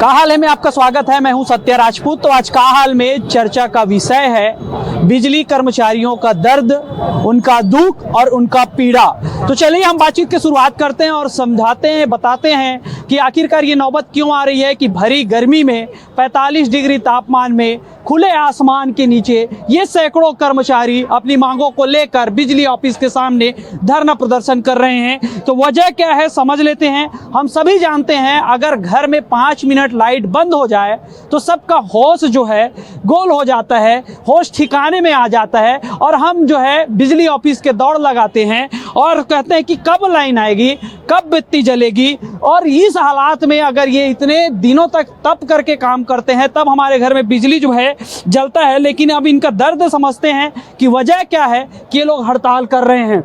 का हाल है में आपका स्वागत है। मैं हूं सत्य राजपूत। तो आज का हाल में चर्चा का विषय है बिजली कर्मचारियों का दर्द, उनका दुख और उनका पीड़ा। तो चलिए हम बातचीत की शुरुआत करते हैं और समझाते हैं, बताते हैं कि आखिरकार ये नौबत क्यों आ रही है कि भरी गर्मी में 45 डिग्री तापमान में खुले आसमान के नीचे ये सैकड़ों कर्मचारी अपनी मांगों को लेकर बिजली ऑफिस के सामने धरना प्रदर्शन कर रहे हैं। तो वजह क्या है समझ लेते हैं। हम सभी जानते हैं अगर घर में 5 मिनट लाइट बंद हो जाए तो सबका होश जो है गोल हो जाता है, होश ठिकाने में आ जाता है और हम जो है बिजली ऑफिस के दौड़ लगाते हैं और कहते हैं कि कब लाइन आएगी, कब बत्ती जलेगी। और इस हालात में अगर ये इतने दिनों तक तप करके काम करते हैं तब हमारे घर में बिजली जो है जलता है। लेकिन अब इनका दर्द समझते हैं कि वजह क्या है कि ये लोग हड़ताल कर रहे हैं।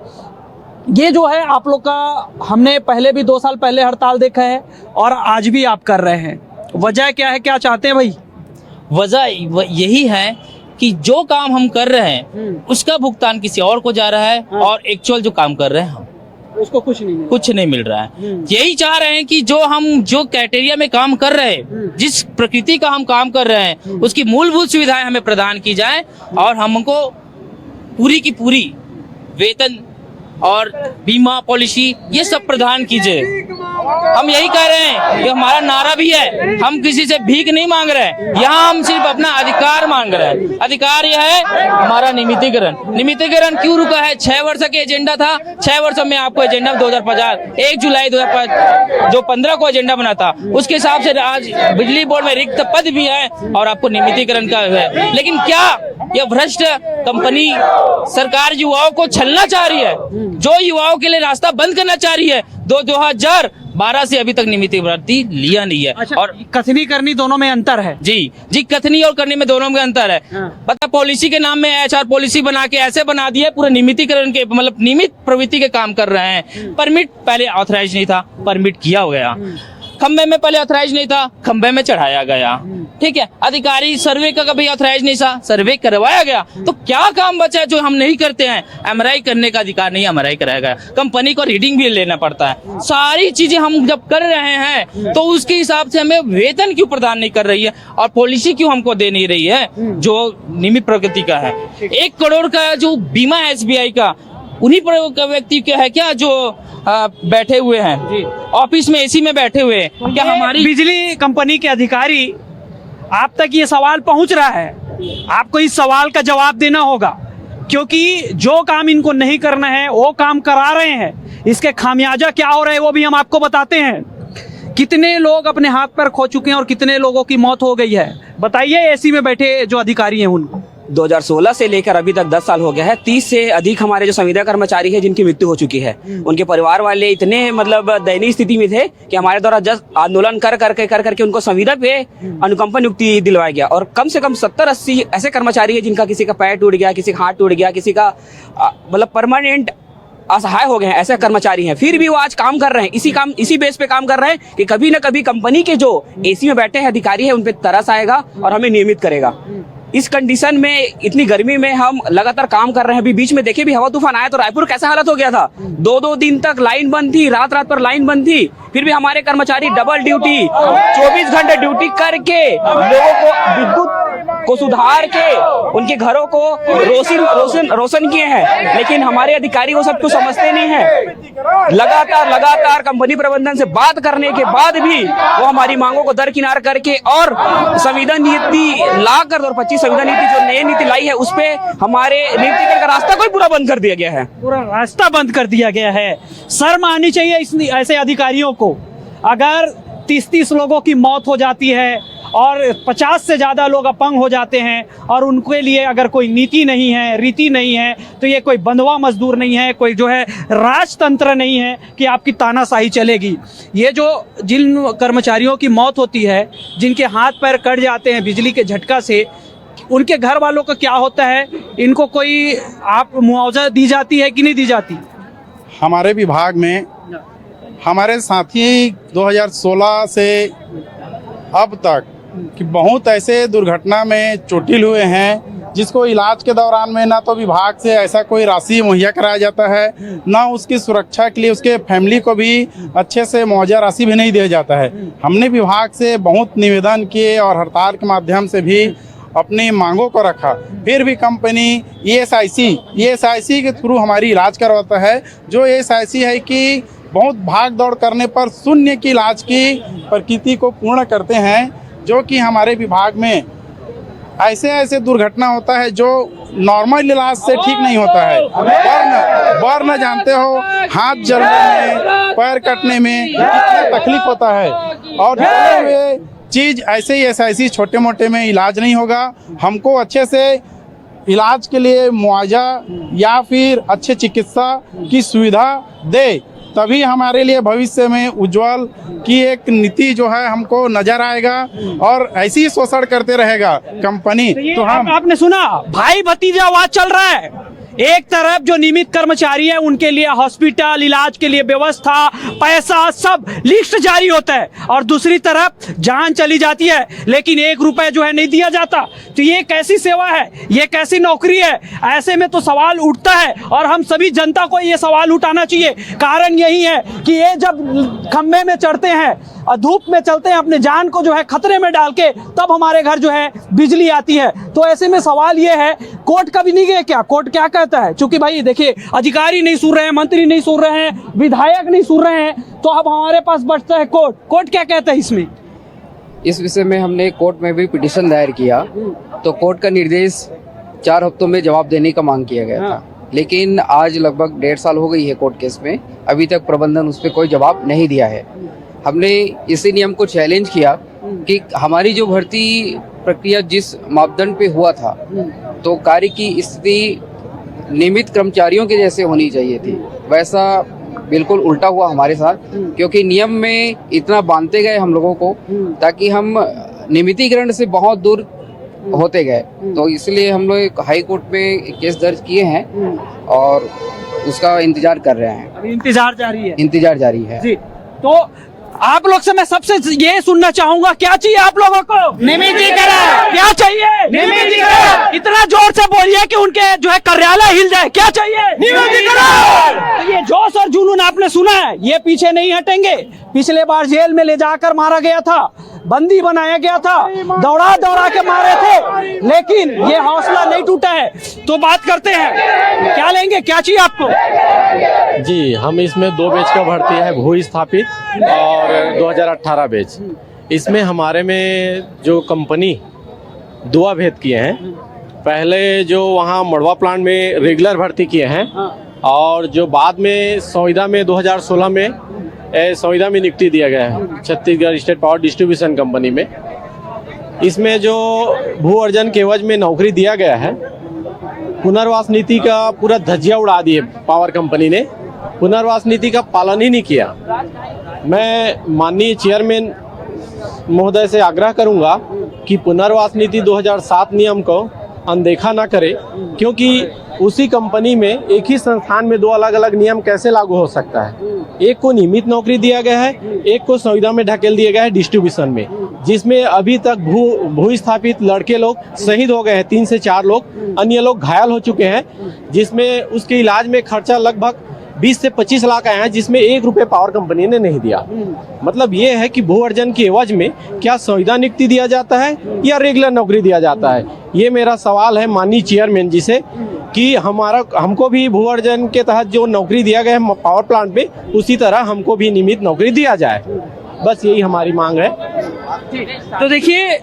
ये जो है आप लोग का हमने पहले भी 2 साल पहले हड़ताल देखा है और आज भी आप कर रहे हैं। वजह क्या है, क्या चाहते हैं भाई? वजह यही है कि जो काम हम कर रहे हैं उसका भुगतान किसी और को जा रहा है और एक्चुअल जो काम कर रहे हैं हम उसको कुछ नहीं मिल रहा है। यही चाह रहे हैं कि जो क्राइटेरिया में काम कर रहे हैं, जिस प्रकृति का हम काम कर रहे हैं उसकी मूलभूत सुविधाएं हमें प्रदान की जाए और हमको पूरी की पूरी वेतन और बीमा पॉलिसी ये सब प्रदान कीजिए। हम यही कह रहे हैं कि हमारा नारा भी है, हम किसी से भीख नहीं मांग रहे हैं, यहाँ हम सिर्फ अपना अधिकार मांग रहे हैं। अधिकार यह है हमारा नियमितीकरण क्यों रुका है? 6 वर्ष का एजेंडा था, 6 वर्ष में आपको एजेंडा 2050 1 जुलाई 2015 को एजेंडा बना था, उसके हिसाब से आज बिजली बोर्ड में रिक्त पद भी है और आपको नियमितीकरण का है। लेकिन क्या यह भ्रष्ट कंपनी सरकार युवाओं को छलना चाह रही है, जो युवाओं के लिए रास्ता बंद करना चाह रही है? 2012 से अभी तक नियमित भर्ती लिया नहीं है। अच्छा, और कथनी करनी दोनों में अंतर है। जी कथनी और करने में दोनों में अंतर है। पता पॉलिसी के नाम में HR पॉलिसी बना के ऐसे बना दिए पूरे नियमितीकरण के, मतलब नियमित प्रवृत्ति के काम कर रहे हैं। परमिट पहले ऑथराइज नहीं था, परमिट किया हो गया। खंबे में पहले ऑथराइज नहीं था, खंबे में चढ़ाया गया। ठीक है, अधिकारी सर्वे का कभी ऑथराइज नहीं था, सर्वे करवाया गया। तो क्या काम बचा जो हम नहीं करते हैं? MRI करने का अधिकार नहीं, MRI कराया गया। कंपनी को रीडिंग भी लेना पड़ता है। सारी चीजें हम जब कर रहे हैं तो उसके हिसाब से हमें वेतन क्यों प्रदान नहीं कर रही है और पॉलिसी क्यों हमको दे नहीं रही है जो नियमित प्रगति का है? 1 करोड़ का जो बीमा है SBI का, उन्हीं पर व्यक्ति क्या है क्या जो बैठे हुए हैं ऑफिस में AC में बैठे हुए हैं? क्या हमारी बिजली कंपनी के अधिकारी आप तक ये सवाल पहुंच रहा है? आपको इस सवाल का जवाब देना होगा क्योंकि जो काम इनको नहीं करना है वो काम करा रहे हैं। इसके खामियाजा क्या हो रहे हैं वो भी हम आपको बताते हैं। कितने लोग अपने हाथ पैर खो चुके हैं और कितने लोगों की मौत हो गई है, बताइए। AC में बैठे जो अधिकारी हैं उनको 2016 से लेकर अभी तक 10 साल हो गया है। 30 से अधिक हमारे जो संविदा कर्मचारी है जिनकी मृत्यु हो चुकी है। उनके परिवार वाले इतने मतलब दयनीय स्थिति में थे कि हमारे द्वारा जस्ट आंदोलन कर करके उनको संविदा पे अनुकंपा नियुक्ति दिलवाया गया। और कम से कम 70-80 ऐसे कर्मचारी है जिनका किसी का पैर टूट गया, किसी का हाथ टूट गया, किसी का मतलब परमानेंट असहाय हो गए हैं, ऐसे कर्मचारी हैं। फिर भी वो आज काम कर रहे हैं, इसी बेस पे काम कर रहे हैं कि कभी ना कभी कंपनी के जो AC में बैठे हैं अधिकारी है उन पे तरस आएगा और हमें नियमित करेगा। इस कंडीशन में इतनी गर्मी में हम लगातार काम कर रहे हैं। अभी बीच में देखिए भी हवा तूफान आया तो रायपुर कैसा हालत हो गया था। 2-2 दिन तक लाइन बंद थी, रात पर लाइन बंद थी। फिर भी हमारे कर्मचारी डबल ड्यूटी 24 घंटे ड्यूटी करके लोगों को विद्युत को सुधार के उनके घरों को रोशन किए हैं। लेकिन हमारे अधिकारी वो सब कुछ समझते नहीं है। लगातार कंपनी प्रबंधन से बात करने के बाद भी वो हमारी मांगों को दरकिनार करके और संविदा नीति ला कर 2025 संविदा नीति जो नई नीति लाई है उस पे हमारे नियुक्तिकरण का रास्ता कोई पूरा बंद कर दिया गया है। पूरा रास्ता बंद कर दिया गया है। शर्म आनी चाहिए ऐसे अधिकारियों को। अगर 30-30 लोगों की मौत हो जाती है और 50 से ज़्यादा लोग अपंग हो जाते हैं और उनके लिए अगर कोई नीति नहीं है, रीति नहीं है तो ये कोई बंधुआ मजदूर नहीं है, कोई जो है राजतंत्र नहीं है कि आपकी तानाशाही चलेगी। ये जो जिन कर्मचारियों की मौत होती है, जिनके हाथ पैर कट जाते हैं बिजली के झटका से, उनके घर वालों का क्या होता है? इनको कोई आप मुआवजा दी जाती है कि नहीं दी जाती? हमारे विभाग में हमारे साथी 2016 से अब तक कि बहुत ऐसे दुर्घटना में चोटिल हुए हैं जिसको इलाज के दौरान में ना तो विभाग से ऐसा कोई राशि मुहैया कराया जाता है, ना उसकी सुरक्षा के लिए उसके फैमिली को भी अच्छे से मुआवजा राशि भी नहीं दिया जाता है। हमने विभाग से बहुत निवेदन किए और हड़ताल के माध्यम से भी अपनी मांगों को रखा, फिर भी कंपनी ESIC के थ्रू हमारी इलाज करवाता है। जो ESIC है कि बहुत भाग दौड़ करने पर शून्य की इलाज की प्रकृति को पूर्ण करते हैं, जो कि हमारे विभाग में ऐसे दुर्घटना होता है जो नॉर्मल इलाज से ठीक नहीं होता है। बर्न जानते हो, हाथ जलने में, पैर कटने में कितना तकलीफ होता है, और जले हुए चीज ऐसे ही ESIC छोटे मोटे में इलाज नहीं होगा। हमको अच्छे से इलाज के लिए मुआवजा या फिर अच्छे चिकित्सा की सुविधा दे, तभी हमारे लिए भविष्य में उज्जवल की एक नीति जो है हमको नजर आएगा, और ऐसी ही शोषण करते रहेगा कंपनी। तो हम आपने सुना, भाई भतीजावाद चल रहा है। एक तरफ जो नियमित कर्मचारी है उनके लिए हॉस्पिटल, इलाज के लिए व्यवस्था, पैसा सब लिस्ट जारी होता है, और दूसरी तरफ जान चली जाती है लेकिन 1 रुपए जो है नहीं दिया जाता। तो ये कैसी सेवा है, ये कैसी नौकरी है? ऐसे में तो सवाल उठता है, और हम सभी जनता को ये सवाल उठाना चाहिए। कारण यही है कि ये जब खंभे में चढ़ते हैं और धूप में चलते हैं, अपने जान को जो है खतरे में डाल के, तब हमारे घर जो है बिजली आती है। तो ऐसे में सवाल ये है, कोर्ट का भी नहीं गए क्या? कोर्ट क्या कहता है? क्योंकि भाई देखिए, अधिकारी नहीं सुन रहे हैं, मंत्री नहीं सुन रहे हैं, विधायक नहीं सुन रहे हैं, तो अब हमारे पास बचता है कोर्ट। कोर्ट क्या कहता है इसमें? इस विषय में हमने कोर्ट में भी पिटीशन दायर किया, तो कोर्ट का निर्देश 4 हफ्तों में जवाब देने का मांग किया गया था, लेकिन आज लगभग 1.5 साल हो गई है कोर्ट केस में, अभी तक प्रबंधन उस पर कोई जवाब नहीं दिया है। हमने इसी नियम को चैलेंज किया कि हमारी जो भर्ती प्रक्रिया जिस मापदंड पे हुआ था, तो कार्य की स्थिति नियमित कर्मचारियों के जैसे होनी चाहिए थी, वैसा बिल्कुल उल्टा हुआ हमारे साथ। क्योंकि नियम में इतना बांधते गए हम लोगों को, ताकि हम नियमितीकरण से बहुत दूर होते गए। तो इसलिए हम लोग हाई कोर्ट में केस दर्ज किए हैं और उसका इंतजार कर रहे हैं। अभी इंतजार जारी है। इंतजार जारी है जी। तो आप लोग से मैं सबसे ये सुनना चाहूंगा, क्या चाहिए आप लोगों को? नियमितीकरण। क्या चाहिए? नियमितीकरण। इतना जोर से बोलिए कि उनके जो है कार्यालय हिल जाए। क्या चाहिए? नियमितीकरण। तो ये जोश और जुनून आपने सुना है, ये पीछे नहीं हटेंगे। पिछले बार जेल में ले जाकर मारा गया था, बंदी बनाया गया था, दौड़ा दौड़ा के मारे थे, लेकिन ये हौसला नहीं टूटा है। तो बात करते हैं, क्या लेंगे, क्या चाहिए आपको? जी, हम इसमें 2 बैच का भर्ती है, भू स्थापित और 2018 बैच। इसमें हमारे में जो कंपनी 2 भेद किए हैं। पहले जो वहाँ मड़वा प्लांट में रेगुलर भर्ती किए हैं, और जो बाद में संविदा में 2016 में संविदा में नियुक्ति दिया गया है Chhattisgarh state power distribution company में। इसमें जो भू अर्जन के एवज में नौकरी दिया गया है, पुनर्वास नीति का पूरा धज्जिया उड़ा दिए पावर कंपनी ने, पुनर्वास नीति का पालन ही नहीं किया। मैं माननीय चेयरमैन महोदय से आग्रह करूंगा कि पुनर्वास नीति 2007 नियम को अनदेखा ना करे, क्योंकि उसी कंपनी में एक ही संस्थान में 2 अलग अलग नियम कैसे लागू हो सकता है? एक को नियमित नौकरी दिया गया है, एक को संविदा में ढकेल दिया गया है डिस्ट्रीब्यूशन में, जिसमें अभी तक भू स्थापित लड़के लोग शहीद हो गए हैं, 3 से 4 लोग, अन्य लोग घायल हो चुके हैं, जिसमें उसके इलाज में खर्चा लगभग 20 से 25 लाख आया है, जिसमें 1 रुपये पावर कंपनी ने नहीं दिया। मतलब ये है कि भू अर्जन के एवज में क्या संविदा नियुक्ति दिया जाता है या रेगुलर नौकरी दिया जाता है? ये मेरा सवाल है माननीय चेयरमैन जी से कि हमको भी भू अर्जन के तहत जो नौकरी दिया गया है पावर प्लांट पे, उसी तरह हमको भी नियमित नौकरी दिया जाए। बस यही हमारी मांग है। तो देखिए,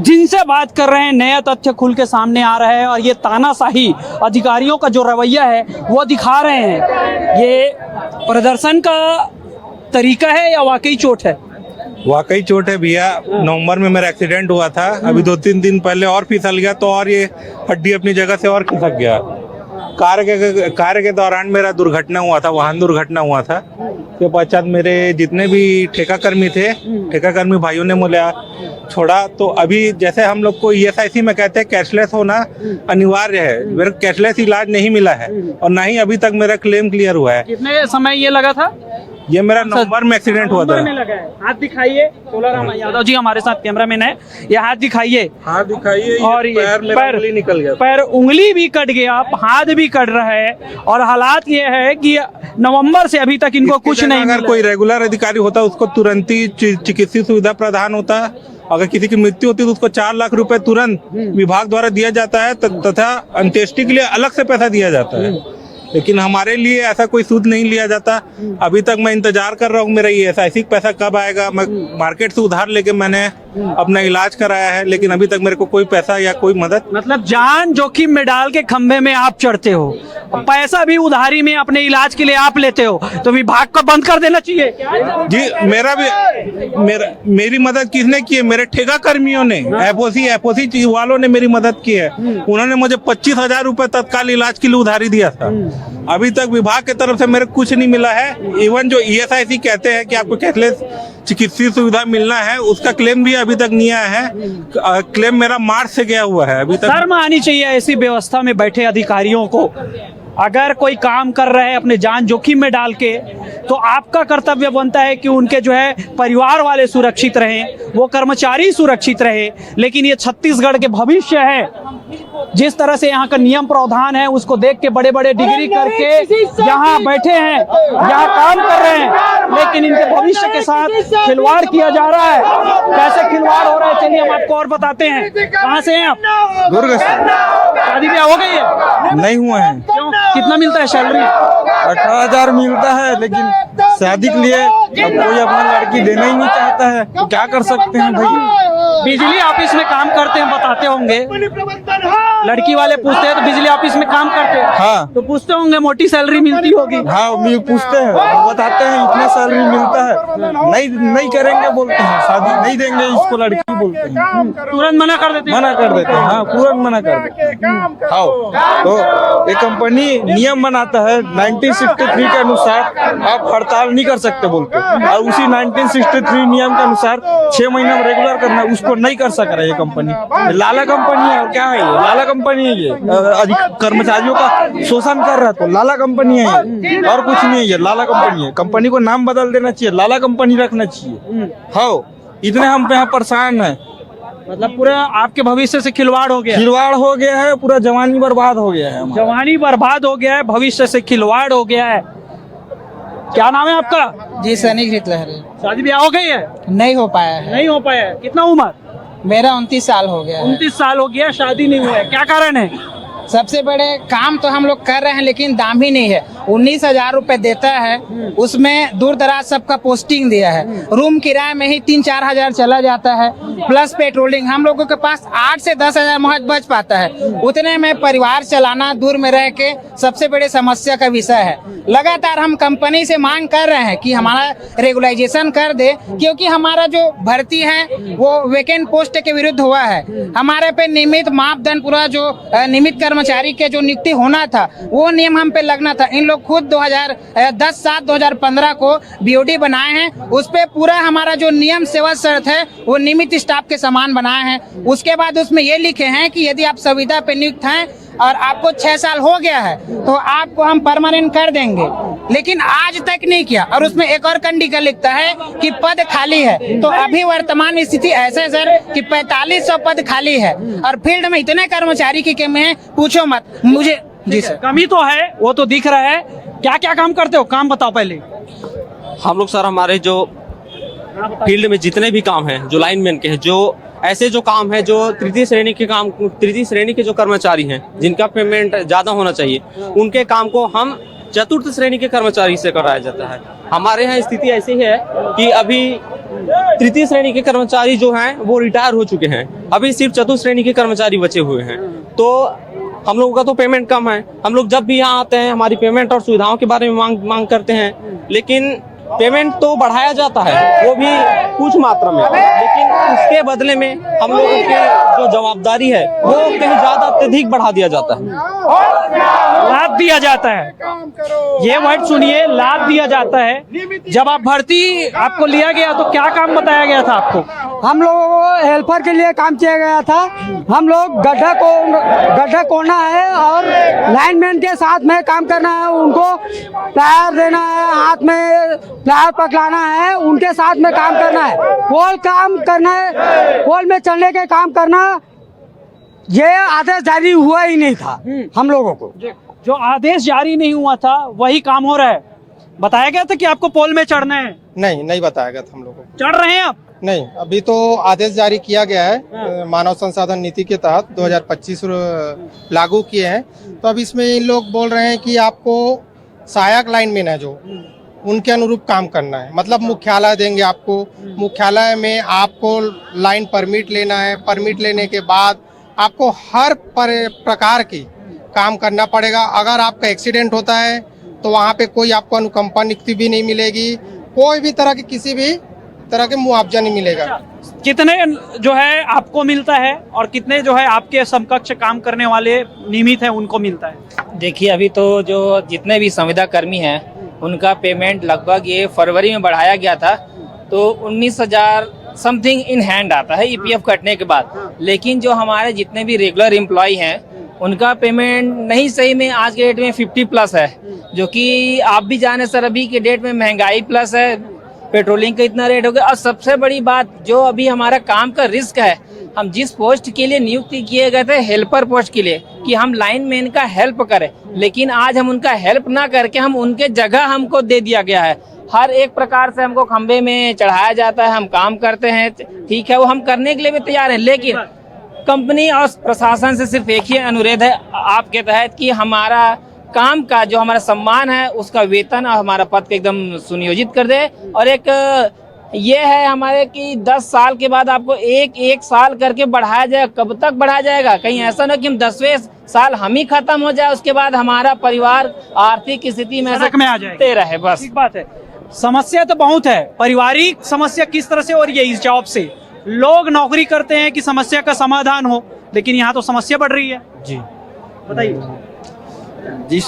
जिनसे बात कर रहे हैं, नया तथ्य खुल के सामने आ रहा है, और ये तानाशाही अधिकारियों का जो रवैया है वो दिखा रहे हैं। ये प्रदर्शन का तरीका है या वाकई चोट है? वाकई चोट है भैया। नवंबर में मेरा एक्सीडेंट हुआ था, अभी 2-3 दिन पहले और फिसल गया, तो और ये हड्डी अपनी जगह से और खिसक गया। कार्य के दौरान मेरा दुर्घटना हुआ था, वाहन दुर्घटना हुआ था। के पश्चात मेरे जितने भी ठेकाकर्मी थे, ठेकाकर्मी भाइयों ने मुझे छोड़ा। तो अभी जैसे हम लोग को ESIC में कहते हैं कैशलेस होना अनिवार्य है, मेरा कैशलेस इलाज नहीं मिला है, और ना ही अभी तक मेरा क्लेम क्लियर हुआ है। कितने समय ये लगा था? ये मेरा नवंबर में एक्सीडेंट हुआ नवंबर में था। लगा है। हाथ दिखाइए, तुलाराम यादव जी हमारे साथ कैमरामैन है, ये हाथ दिखाइए। हाथ दिखाइए, और ये पैर निकल गया। पैर उंगली भी कट गया, हाथ भी कट रहा है, और हालात ये है कि नवंबर से अभी तक इनको कुछ नहीं अगर मिला। कोई रेगुलर अधिकारी होता उसको तुरंत ही चिकित्सीय सुविधा प्रदान होता। अगर किसी की मृत्यु होती तो उसको 4 लाख रुपए तुरंत विभाग द्वारा दिया जाता है, तथा अंत्येष्टि के लिए अलग से पैसा दिया जाता है। लेकिन हमारे लिए ऐसा कोई सूद नहीं लिया जाता। अभी तक मैं इंतजार कर रहा हूँ मेरा ESIC पैसा कब आएगा। मैं मार्केट से उधार लेके मैंने अपना इलाज कराया है, लेकिन अभी तक मेरे को कोई पैसा या कोई मदद। मतलब जान जोखिम में डाल के खंभे में आप चढ़ते हो, पैसा भी उधारी में अपने इलाज के लिए आप लेते हो, तो विभाग को बंद कर देना चाहिए। जी मेरी मदद किसने की है? मेरे ठेका कर्मियों ने, एफओसी वालों ने मेरी मदद की है। उन्होंने मुझे 25,000 रुपए तत्काल इलाज के लिए उधारी दिया था। अभी तक विभाग की तरफ से मेरे कुछ नहीं मिला है। इवन जो ESIC कहते हैं कि आपको कैशलेस चिकित्सीय सुविधा मिलना है, उसका क्लेम भी अभी तक नहीं आया है। क्लेम मेरा मार्च से गया हुआ है। अभी तक शर्म आनी चाहिए ऐसी व्यवस्था में बैठे अधिकारियों को। अगर कोई काम कर रहे हैं अपने जान जोखिम में डाल के, तो आपका कर्तव्य बनता है कि उनके जो है परिवार वाले सुरक्षित रहें, वो कर्मचारी सुरक्षित रहे। लेकिन ये छत्तीसगढ़ के भविष्य है, जिस तरह से यहाँ का नियम प्रावधान है उसको देख के बड़े बड़े डिग्री करके यहाँ बैठे हैं, यहाँ काम कर रहे हैं, लेकिन इनके भविष्य के साथ खिलवाड़ किया जा रहा है। कैसे खिलवाड़ हो रहा है, चलिए हम आपको और बताते हैं। कहाँ से हैं आप? दुर्ग से। शादी ब्याह हो गई है? नहीं हुए हैं। क्यों? कितना मिलता है सैलरी? 18,000 मिलता है, लेकिन शादी के लिए अब कोई अपना लड़की देना ही नहीं चाहता है, तो क्या कर सकते हैं भाई। बिजली ऑफिस में काम करते हैं, बताते होंगे, लड़की वाले पूछते हैं तो बिजली ऑफिस में काम करते हैं, हाँ तो पूछते होंगे मोटी सैलरी मिलती होगी। हाँ पूछते हैं, बताते हैं इतना सैलरी मिलता है, नहीं करेंगे बोलते हैं, शादी नहीं देंगे इसको लड़की बोलते हैं, तुरंत मना कर देते हैं। मना कर देते हैं। हाँ तुरंत मना कर देते हैं। हाँ तो ये कंपनी नियम बनाता है 1963 के अनुसार आप हड़ताल नहीं कर सकते बोलते, और उसी 1963 नियम के अनुसार 6 महीने में रेगुलर करना, उसको नहीं कर सक रहा है ये कंपनी। लाला कंपनी है, और क्या है ये? लाला कंपनी है ये, अधिक कर्मचारियों का शोषण कर रहा है, तो लाला कंपनी है ये, और कुछ नहीं है ये, लाला कंपनी है। कंपनी को नाम बदल देना चाहिए, लाला कंपनी रखना चाहिए। हाँ इतने हम पे यहाँ परेशान है, मतलब पूरा आपके भविष्य से खिलवाड़ हो गया, खिलवाड़ हो गया है, पूरा जवानी बर्बाद हो गया है हमारा। जवानी बर्बाद हो गया है, भविष्य से खिलवाड़ हो गया है। क्या नाम है आपका? जी सैनिक हित लहरी। शादी ब्याह हो गई है? नहीं हो पाया है। नहीं हो पाया है। कितना उम्र? मेरा 29 साल हो गया है। 29 साल हो गया, शादी नहीं हुआ है। क्या कारण है? सबसे बड़े काम तो हम लोग कर रहे हैं, लेकिन दाम ही नहीं है। 19,000 रुपए देता है, उसमें दूर दराज सबका पोस्टिंग दिया है, रूम किराए में ही 3-4 हजार चला जाता है, प्लस पेट्रोलिंग। हम लोगों के पास 8 से 10 हजार महज बच पाता है। उतने में परिवार चलाना दूर में रह के सबसे बड़े समस्या का विषय है। लगातार हम कंपनी से मांग कर रहे हैं कि हमारा रेगुलाइजेशन कर दे, क्योंकि हमारा जो भर्ती है वो वैकेंट पोस्ट के विरुद्ध हुआ है। हमारे पे नियमित मापदंड, पूरा जो नियमित कर्मचारी के जो नियुक्ति होना था वो नियम हम पे लगना था। इन लोग खुद 2010-7-2015 को BOD बनाए हैं, उस पे पूरा हमारा जो नियम सेवा शर्त है वो नियमित स्टाफ के समान बनाए हैं। उसके बाद उसमें ये लिखे हैं कि यदि आप संविदा पे नियुक्त हैं और आपको 6 साल हो गया है तो आपको हम परमानेंट कर देंगे, लेकिन आज तक नहीं किया। और उसमें एक और कंडीशन लिखता है कि पद खाली है। तो अभी वर्तमान स्थिति ऐसा है सर कि 4500 पद खाली है, और फील्ड में इतने कर्मचारी की कमी है, पूछो मत। मुझे जी सर, कमी तो है, वो तो दिख रहा है। क्या क्या काम करते हो? काम बताओ पहले। हम लोग सर, हमारे जो फील्ड में जितने भी काम हैं, जो लाइनमैन के हैं, जो ऐसे जो काम है, जो तृतीय श्रेणी के जो कर्मचारी हैं जिनका पेमेंट ज्यादा होना चाहिए, उनके काम को हम चतुर्थ श्रेणी के कर्मचारी से कराया जाता है। हमारे यहाँ स्थिति ऐसी है कि अभी तृतीय श्रेणी के कर्मचारी जो हैं वो रिटायर हो चुके हैं, अभी सिर्फ चतुर्थ श्रेणी के कर्मचारी बचे हुए हैं। तो हम लोगों का तो पेमेंट कम है। हम लोग जब भी यहाँ आते हैं हमारी पेमेंट और सुविधाओं के बारे में मांग करते हैं, लेकिन पेमेंट तो बढ़ाया जाता है, वो भी कुछ मात्रा में, लेकिन उसके बदले में हम लोगों की जो जवाबदारी है वो कहीं ज्यादा अत्यधिक बढ़ा दिया जाता है, लाभ दिया जाता है। ये वर्ड सुनिए, लाभ दिया जाता है। जब आप भर्ती आपको लिया गया तो क्या काम बताया गया था आपको? हम लोगों को हेल्पर के लिए काम किया गया था। हम लोग गड्ढा कोड़ना है और लाइनमैन के साथ में काम करना है, उनको प्लायर देना है, हाथ में प्लायर पकड़ाना है, उनके साथ में काम करना है, पोल काम करना है, पोल में चढ़ने के काम करना। ये आदेश जारी हुआ ही नहीं था हम लोगों को। जो आदेश जारी नहीं हुआ था वही काम हो रहा है। बताया गया था कि आपको पोल में चढ़ना है? नहीं बताया गया था हम लोगों को। चढ़ रहे हैं आप? नहीं, अभी तो आदेश जारी किया गया है मानव संसाधन नीति के तहत 2025 लागू किए हैं। तो अब इसमें इन लोग बोल रहे हैं कि आपको सहायक लाइनमैन है जो उनके अनुरूप काम करना है। मतलब मुख्यालय देंगे आपको, मुख्यालय में आपको लाइन परमिट लेना है, परमिट लेने के बाद आपको हर प्रकार की काम करना पड़ेगा। अगर आपका एक्सीडेंट होता है तो वहाँ पे कोई आपको अनुकंपा नियुक्ति भी नहीं मिलेगी, कोई भी तरह की किसी भी तरह के मुआवजा नहीं मिलेगा। कितने जो है आपको मिलता है और कितने जो है आपके समकक्ष काम करने वाले नियमित है उनको मिलता है? देखिए, अभी तो जो जितने भी संविदा कर्मी हैं उनका पेमेंट लगभग ये फरवरी में बढ़ाया गया था, तो 19,000 समथिंग इन हैंड आता है ईपीएफ कटने के बाद। लेकिन जो हमारे जितने भी रेगुलर एम्प्लॉय हैं उनका पेमेंट नहीं सही में आज के डेट में 50 प्लस है, जो कि आप भी जाने सर अभी के डेट में महंगाई प्लस है, पेट्रोलिंग का इतना रेट हो गया। और सबसे बड़ी बात जो अभी हमारा काम का रिस्क है, हम जिस पोस्ट के लिए नियुक्ति किए गए थे हेल्पर पोस्ट के लिए कि हम लाइनमैन का हेल्प करें, लेकिन आज हम उनका हेल्प ना करके हम उनके जगह हमको दे दिया गया है। हर एक प्रकार से हमको खंबे में चढ़ाया जाता है, हम काम करते हैं, ठीक है, वो हम करने के लिए भी तैयार हैं, लेकिन कंपनी और प्रशासन से सिर्फ एक ही अनुरोध है आपके तहत कि हमारा काम का जो हमारा सम्मान है उसका वेतन और हमारा पद को एकदम सुनियोजित कर दे। और एक ये है हमारे कि 10 साल के बाद आपको एक साल करके बढ़ाया जाएगा। कब तक बढ़ाया जाएगा? कहीं ऐसा ना कि हम 10वें साल हम ही खत्म हो जाए, उसके बाद हमारा परिवार आर्थिक स्थिति में सड़क में आ जाए रहे। बस ठीक बात है। समस्या तो बहुत है, पारिवारिक समस्या किस तरह से हो रही है इस जॉब से? लोग नौकरी करते हैं कि समस्या का समाधान हो, लेकिन यहाँ तो समस्या बढ़ रही है। जी बताइए। जिस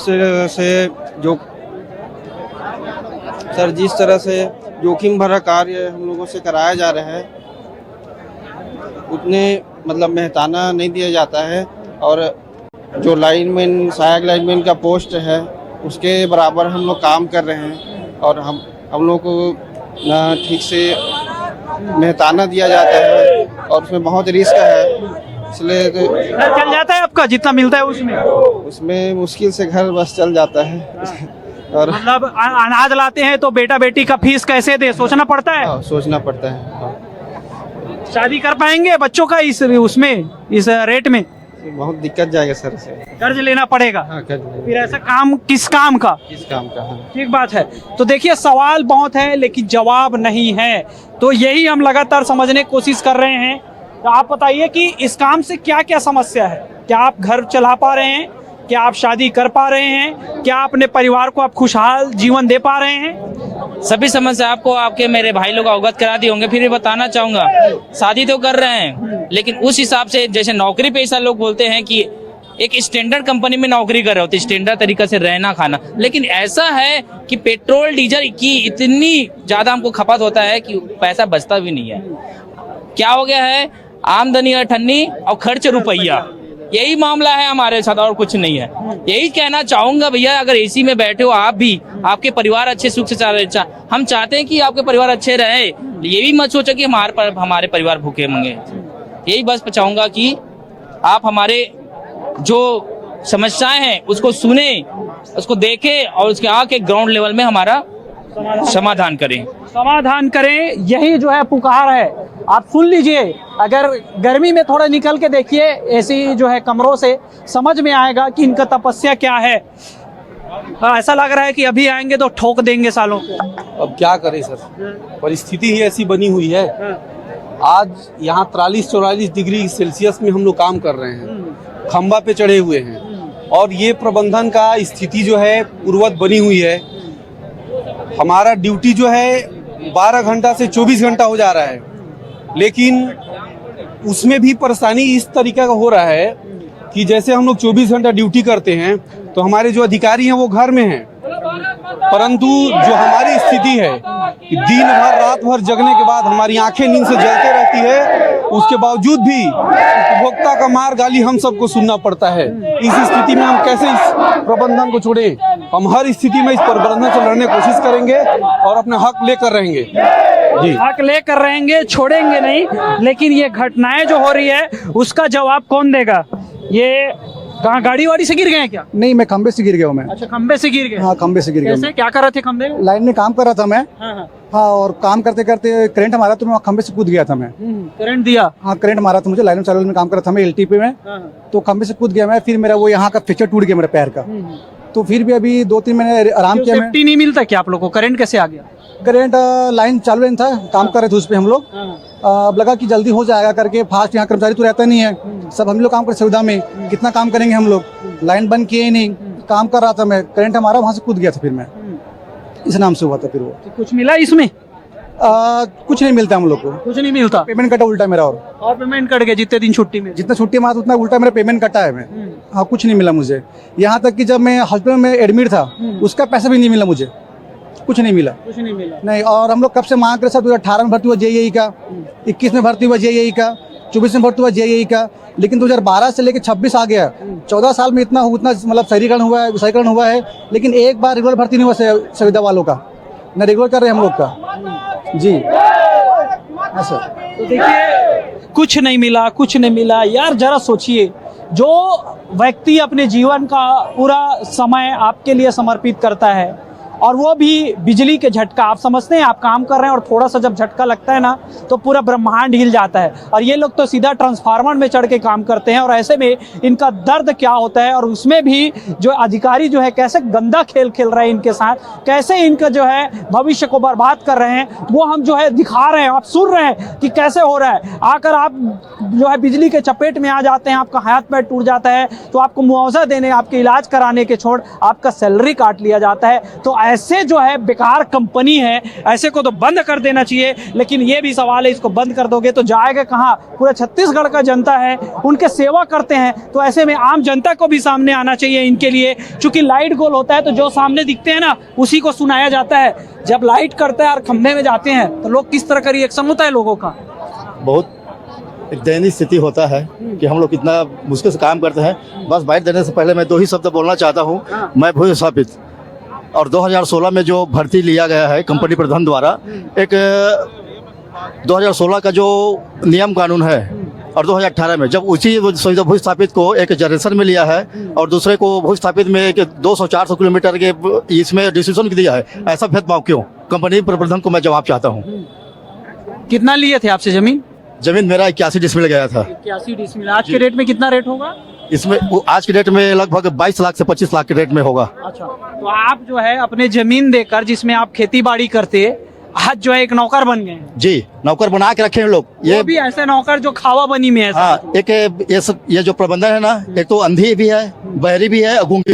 तरह से जोखिम भरा कार्य हम लोगों से कराया जा रहा है उतने मतलब मेहताना नहीं दिया जाता है, और जो लाइनमैन सहायक लाइनमैन का पोस्ट है उसके बराबर हम लोग काम कर रहे हैं और हम लोग को ना ठीक से मेहताना दिया जाता है और उसमें बहुत रिस्क है, इसलिए चल जाता है आपका जितना मिलता है उसमें मुश्किल से घर बस चल जाता है। और मतलब अनाज लाते हैं तो बेटा बेटी का फीस कैसे दे, सोचना पड़ता है। सोचना पड़ता है। शादी कर पाएंगे बच्चों का इस रेट में? बहुत दिक्कत जाएगा सर से, कर्ज लेना पड़ेगा। फिर ऐसा काम किस काम का? ठीक बात है। तो देखिए, सवाल बहुत है लेकिन जवाब नहीं है, तो यही हम लगातार समझने की कोशिश कर रहे हैं। तो आप बताइए कि इस काम से क्या क्या समस्या है? क्या आप घर चला पा रहे हैं? क्या आप शादी कर पा रहे हैं? क्या अपने परिवार को आप खुशहाल जीवन दे पा रहे हैं? सभी समस्या आपको आपके मेरे भाई लोग अवगत करा दिए होंगे। फिर भी बताना चाहूंगा, शादी तो कर रहे हैं लेकिन उस हिसाब से जैसे नौकरी पेशा लोग बोलते हैं कि एक स्टैंडर्ड कंपनी में नौकरी कर रहे होते, स्टैंडर्ड तरीका से रहना खाना, लेकिन ऐसा है कि पेट्रोल डीजल की इतनी ज्यादा हमको खपत होता है कि पैसा बचता भी नहीं है। क्या हो गया है? आमदनी अठन्नी और खर्च रुपया, यही मामला है हमारे साथ और कुछ नहीं है। यही कहना चाहूंगा भैया, अगर एसी में बैठे हो आप भी, आपके परिवार अच्छे सुख से चल रहे, हम चाहते हैं कि आपके परिवार अच्छे रहे, ये भी मत सोचो कि हमारे परिवार भूखे मंगे। यही बस चाहूंगा कि आप हमारे जो समस्याएं हैं उसको सुने, उसको देखें और उसके आके ग्राउंड लेवल में हमारा समाधान करें। यही जो है पुकार है, आप सुन लीजिए। अगर गर्मी में थोड़ा निकल के देखिए ऐसी जो है कमरों से, समझ में आएगा कि इनका तपस्या क्या है। ऐसा लग रहा है कि अभी आएंगे तो ठोक देंगे सालों को। अब क्या करें सर, परिस्थिति ही ऐसी बनी हुई है। आज यहाँ 43-44 डिग्री सेल्सियस में हम लोग काम कर रहे हैं, खंबा पे चढ़े हुए हैं, और ये प्रबंधन का स्थिति जो है पूर्ववत बनी हुई है। हमारा ड्यूटी जो है 12 घंटा से 24 घंटा हो जा रहा है, लेकिन उसमें भी परेशानी इस तरीका का हो रहा है कि जैसे हम लोग 24 घंटा ड्यूटी करते हैं तो हमारे जो अधिकारी हैं वो घर में हैं, परंतु जो हमारी स्थिति है कि दिन भर रात भर जगने के बाद हमारी आंखें नींद से जलते रहती है, उसके बावजूद भी उपभोक्ता का मार गाली हम सबको सुनना पड़ता है। इस स्थिति में हम कैसे इस प्रबंधन को छोड़ें? हम हर स्थिति में इस प्रबंधन से लड़ने की कोशिश करेंगे और अपने हक लेकर रहेंगे। जी, हक लेकर रहेंगे, छोड़ेंगे नहीं। लेकिन ये घटनाएं जो हो रही है उसका जवाब कौन देगा? ये कहाँ गाड़ी वाड़ी से गिर गए हैं क्या? नहीं, मैं खंबे से गिर गया हूँ मैं। अच्छा, खंबे से गिर गए? हाँ, खंबे से गिर गया। कैसे, क्या कर रहे थे खंबे में? लाइन में काम कर रहा था मैं। हाँ, और काम करते करते करंट मारा तो मैं खंबे से कूद गया था मैं। करंट दिया? हाँ, करंट मारा था मुझे। लाइन में चालू में काम कर रहा था मैं LTP में, तो खंबे से कूद गया मैं। फिर मेरा वो यहाँ का फ्रैक्चर टूट गया मेरे पैर का। तो फिर भी अभी 2-3 महीने आराम किया। सेफ्टी नहीं मिलता क्या आप लोगों को? करंट कैसे आ गया? करंट लाइन चालू था, काम कर रहे थे उस पर हम लोग। अब लगा कि जल्दी हो जाएगा करके, फास्ट यहाँ कर्मचारी तो रहता नहीं है, सब हम लोग काम कर सुविधा में कितना काम करेंगे हम लोग। लाइन बंद किए ही नहीं, काम कर रहा था मैं, करंट हमारा वहाँ से कूद गया था। फिर मैं इस नाम से हुआ था। फिर वो कुछ मिला इसमें? कुछ नहीं मिलता हम लोग को, कुछ नहीं मिलता। पेमेंट कटा उल्टा मेरा। और पेमेंट कट गया जितने दिन छुट्टी में? जितना छुट्टी मारा उतना उल्टा मेरा पेमेंट कटा है। मैं हाँ, कुछ नहीं मिला मुझे। यहाँ तक कि जब मैं हॉस्पिटल में एडमिट था उसका पैसा भी नहीं मिला मुझे, कुछ नहीं मिला। कुछ नहीं मिला? नहीं। और हम लोग कब से मांग कर सब 2018 में भर्ती हुआ JEE का, 21 में भर्ती हुआ JEE का, 24 में भर्ती हुआ JEE का, लेकिन 2012 से लेकर 26 आ गया। 14 साल में इतना मतलब शहरीकरण हुआ है, विषयीकरण हुआ है, लेकिन एक बार रेगुलर भर्ती नहीं हुआ संविदा वालों का, न रेगुलर कर रहे हम लोग का। जी ऐसा। तो देखिए, कुछ नहीं मिला, कुछ नहीं मिला। यार जरा सोचिए, जो व्यक्ति अपने जीवन का पूरा समय आपके लिए समर्पित करता है और वो भी बिजली के झटका, आप समझते हैं आप काम कर रहे हैं और थोड़ा सा जब झटका लगता है ना तो पूरा ब्रह्मांड हिल जाता है। और ये लोग तो सीधा ट्रांसफार्मर में चढ़ के काम करते हैं, और ऐसे में इनका दर्द क्या होता है, और उसमें भी जो अधिकारी जो है कैसे गंदा खेल खेल रहे हैं इनके साथ, कैसे इनका जो है भविष्य को बर्बाद कर रहे हैं, वो हम जो है दिखा रहे हैं। आप सुन रहे हैं कि कैसे हो रहा है। आकर आप जो है बिजली के चपेट में आ जाते हैं, आपका हाथ पैर टूट जाता है तो आपको मुआवजा देने, आपके इलाज कराने के छोड़ आपका सैलरी काट लिया जाता है। तो ऐसे जो है बेकार कंपनी है, ऐसे को तो बंद कर देना चाहिए। लेकिन ये भी सवाल है, इसको बंद कर दोगे तो जाएगा कहाँ? पूरा छत्तीसगढ़ का जनता है, उनके सेवा करते हैं, तो ऐसे में आम जनता को भी सामने आना चाहिए इनके लिए। चूंकि लाइट गोल होता है तो जो सामने दिखते हैं ना उसी को सुनाया जाता है। जब लाइट करता है और खंभे में जाते हैं तो लोग किस तरह का रिएक्शन होता है लोगों का? बहुत एक दयनीय स्थिति होता है कि हम लोग कितना मुश्किल से काम करते हैं। बस बाइट देने से पहले मैं 2 ही शब्द बोलना चाहता हूँ। मैं भू स्थापित और 2016 में जो भर्ती लिया गया है कंपनी प्रबंधन द्वारा, एक 2016 का जो नियम कानून है और 2018 में जब उसी भू स्थापित को एक जनरेशन में लिया है और दूसरे को भू स्थापित में एक 200-400 किलोमीटर के इसमें डिसीजन दिया है, ऐसा भेदभाव क्यों? कंपनी प्रबंधन को मैं जवाब चाहता हूँ। कितना लिए थे आपसे जमीन? जमीन मेरा 81 डिसमिल गया था। 81 डिसमिल। आज के रेट में कितना रेट होगा इसमें? आज के रेट में लगभग 22 लाख से 25 लाख के रेट में होगा। अच्छा, तो आप जो है अपने जमीन देकर जिसमें आप खेती बाड़ी करते, आज जो है एक नौकर बन गए हैं। जी, नौकर बना के रखे हैं लोग। ये भी ऐसे नौकर जो खावा बनी में है। हाँ, एक ये जो प्रबंधन है ना, एक तो अंधी भी है, बहरी भी है, गूंगी